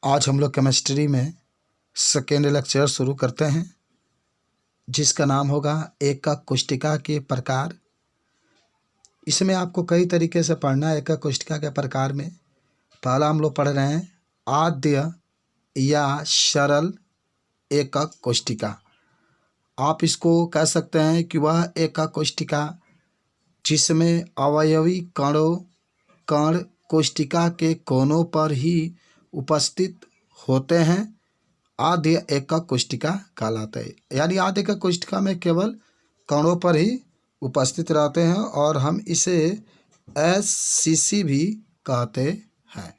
आज हम लोग केमिस्ट्री में सेकेंड लेक्चर शुरू करते हैं, जिसका नाम होगा एकक कोष्ठिका के प्रकार। इसमें आपको कई तरीके से पढ़ना है। एकक कोष्ठिका के प्रकार में पहला हम लोग पढ़ रहे हैं आद्य या सरल एकक कोष्ठिका। आप इसको कह सकते हैं कि वह एकक कोष्ठिका जिसमें अवयवी कण कोष्ठिका के कोनों पर ही उपस्थित होते हैं, आद्य एकक कोष्ठिका कहलाते हैं। यानी आद्य एकक कोष्ठिका में केवल कणों पर ही उपस्थित रहते हैं और हम इसे SCC भी कहते हैं।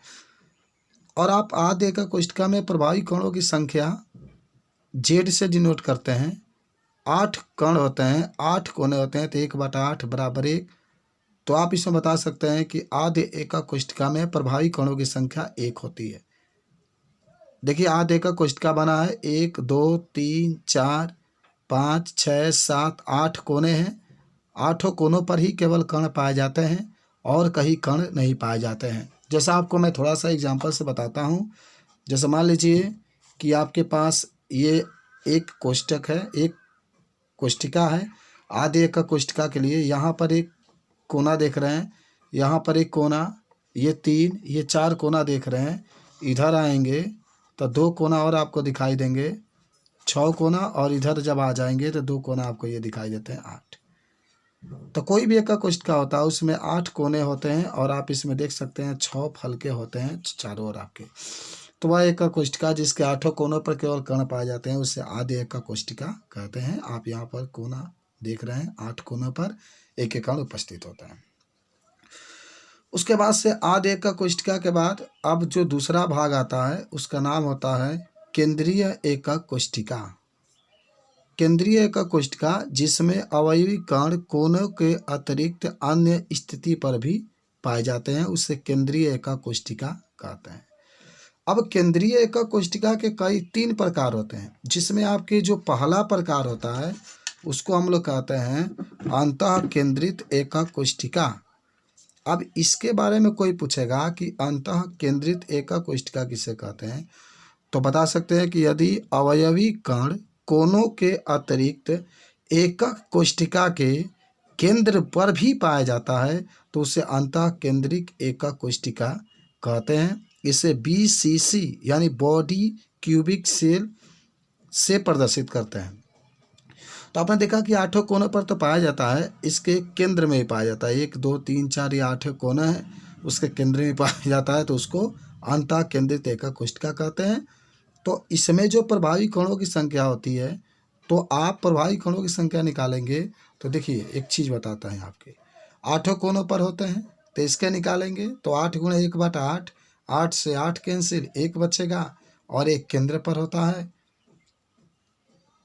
और आप आद्य एकक कोष्ठिका में प्रभावी कणों की संख्या Z से डिनोट करते हैं। 8 कण होते हैं, 8 कोने होते हैं, तो 1/8 बराबर 1। तो आप इसमें बता सकते हैं कि आद्य एकक कोष्ठिका में प्रभावी कणों की संख्या 1 होती है। देखिए आद्य एकक कोष्ठिका बना है, 1 2 3 4 5 6 7 8 कोने हैं। 8 कोनों पर ही केवल कण पाए जाते हैं और कहीं कण नहीं पाए जाते हैं। जैसा आपको मैं थोड़ा सा एग्जांपल से बताता हूँ। जैसे मान लीजिए कि आपके पास ये एक कोष्ठक है, एक कोष्ठिका है। आद्य एकक कोष्ठिका के लिए यहाँ पर एक कोना देख रहे हैं, यहाँ पर एक कोना, ये 3 ये 4 कोना देख रहे हैं। इधर आएंगे तो 2 कोना और आपको दिखाई देंगे, 6 कोना, और इधर जब आ जाएंगे तो 2 कोना आपको ये दिखाई देते हैं, 8। तो कोई भी एकक कोष्ठिका होता है उसमें 8 कोने होते हैं और आप इसमें देख सकते हैं 6 फलके होते हैं चारों ओर आपके। तो वह एकक कोष्ठिका जिसके 8 कोनों पर केवल कण पाए जाते हैं उसे आद्य एकक कोष्ठिका कहते हैं। आप यहाँ पर कोना देख रहे हैं, 8 कोनों पर एक एक कण उपस्थित होता है। उसके बाद से आद्य एकक कोष्ठिका के बाद अब जो दूसरा भाग आता है उसका नाम होता है केंद्रीय एकक कोष्ठिका। केंद्रीय एकक कोष्ठिका जिसमें अवयवी कण कोनों के अतिरिक्त अन्य स्थिति पर भी पाए जाते हैं उसे केंद्रीय एकक कोष्ठिका कहते हैं। अब केंद्रीय एकक कोष्ठिका के कई 3 प्रकार होते हैं, जिसमें आपके जो पहला प्रकार होता है उसको हम लोग कहते हैं अंतः केंद्रित एकक कोष्ठिका। अब इसके बारे में कोई पूछेगा कि अंतः केंद्रित एकक कोष्ठिका किसे कहते हैं, तो बता सकते हैं कि यदि अवयवी कण कोनों के अतिरिक्त एकक कोष्ठिका के केंद्र पर भी पाया जाता है तो उसे अंतः केंद्रित एकक कोष्ठिका कहते हैं। इसे BCC यानी बॉडी क्यूबिक सेल से प्रदर्शित करते हैं। तो आपने देखा कि 8 कोनों पर तो पाया जाता है, इसके केंद्र में ही पाया जाता है। 1 2 3 4 ये 8 कोने हैं, उसके केंद्र में पाया जाता है तो उसको अंतः केंद्रित एकक कोष्ठिका कहते हैं। तो इसमें जो प्रभावी कणों की संख्या होती है, तो आप प्रभावी कणों की संख्या निकालेंगे तो देखिए एक चीज़ बताता है आपके 8 कोनों पर होते हैं तो इसके निकालेंगे तो 8 × 1/8, 8 से 8 कैंसिल, 1 बचेगा और एक केंद्र पर होता है।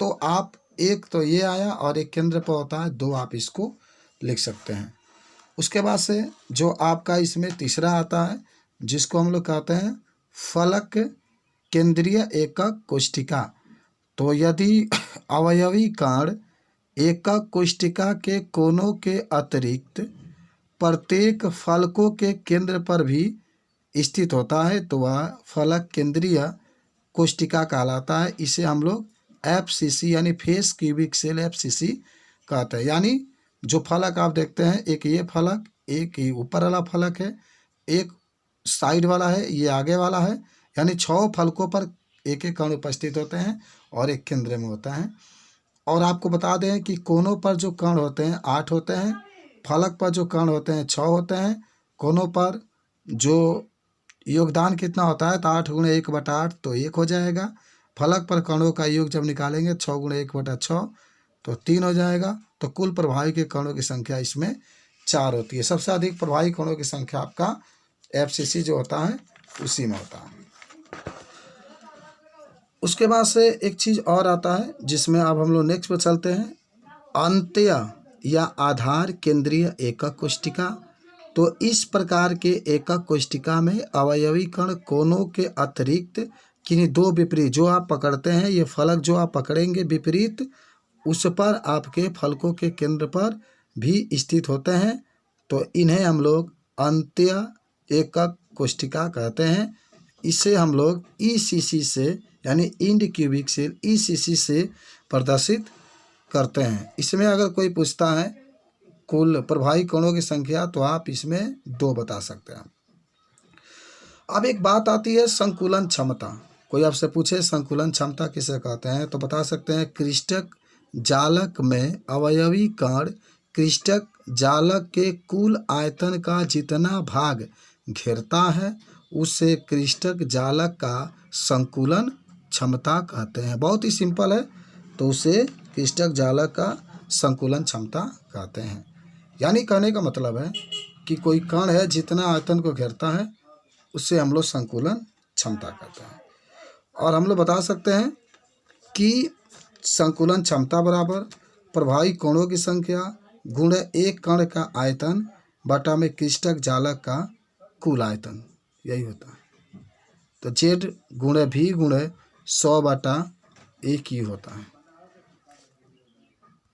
तो आप एक तो ये आया और एक केंद्र पर होता है, 2 आप इसको लिख सकते हैं। उसके बाद से जो आपका इसमें तीसरा आता है जिसको हम लोग कहते हैं फलक केंद्रीय एकक कोष्ठिका। तो यदि अवयवी कण एकक कोष्ठिका के कोनों के अतिरिक्त प्रत्येक फलकों के केंद्र पर भी स्थित होता है तो वह फलक केंद्रीय कोष्ठिका कहलाता है। इसे हम लोग FCC यानी फेस क्यूबिक सेल FCC कहते हैं। यानी जो फलक आप देखते हैं, एक ये फलक, एक ये ऊपर वाला फलक है, एक साइड वाला है, ये आगे वाला है, यानी 6 फलकों पर एक एक कण उपस्थित होते हैं और एक केंद्र में होता है। और आपको बता दें कि कोनों पर जो कण होते हैं 8 होते हैं, फलक पर जो कण होते हैं 6 होते हैं। कोनों पर जो योगदान कितना होता है तो 8 × 1/8 तो 1 हो जाएगा। फलक पर कणों का योग जब निकालेंगे 6 × 1/6 तो 3 हो जाएगा। तो कुल प्रभावी के कणों की संख्या इसमें 4 होती है। सबसे अधिक प्रभावी कणों की संख्या आपका FCC जो होता है उसी में होता है। उसके बाद से एक चीज़ और आता है जिसमें अब हम लोग नेक्स्ट पर चलते हैं, अंत्य या आधार केंद्रीय एकक कोष्ठिका। तो इस प्रकार के एकक कोष्ठिका में अवयवी कण कोनों के अतिरिक्त किन्हीं 2 विपरीत जो आप पकड़ते हैं, ये फलक जो आप पकड़ेंगे विपरीत, उस पर आपके फलकों के केंद्र पर भी स्थित होते हैं। तो इन्हें हम लोग अंत्य एकक कोष्ठिका कहते हैं। इसे हम लोग ECC से यानी इंड क्यूबिक सेल ECC से प्रदर्शित करते हैं। इसमें अगर कोई पूछता है कुल प्रभावी कोणों की संख्या तो आप इसमें 2 बता सकते हैं। अब एक बात आती है संकुलन क्षमता। कोई आपसे पूछे संकुलन क्षमता किसे कहते हैं तो बता सकते हैं क्रिस्टक जालक में अवयवी कण क्रिस्टक जालक के कुल आयतन का जितना भाग घेरता है उसे क्रिस्टक जालक का संकुलन क्षमता कहते हैं। बहुत ही सिंपल है, तो उसे क्रिस्टक जालक का संकुलन क्षमता कहते हैं। यानी कहने का मतलब है कि कोई कण है जितना आयतन को घेरता है उससे हम लोग संकुलन क्षमता कहते हैं। और हम लोग बता सकते हैं कि संकुलन क्षमता बराबर प्रभावी कोणों की संख्या गुणा एक कण का आयतन बटा में क्रिस्टक जालक का कुल आयतन, यही होता है। तो Z गुणे V गुणे 100/1 ही होता है।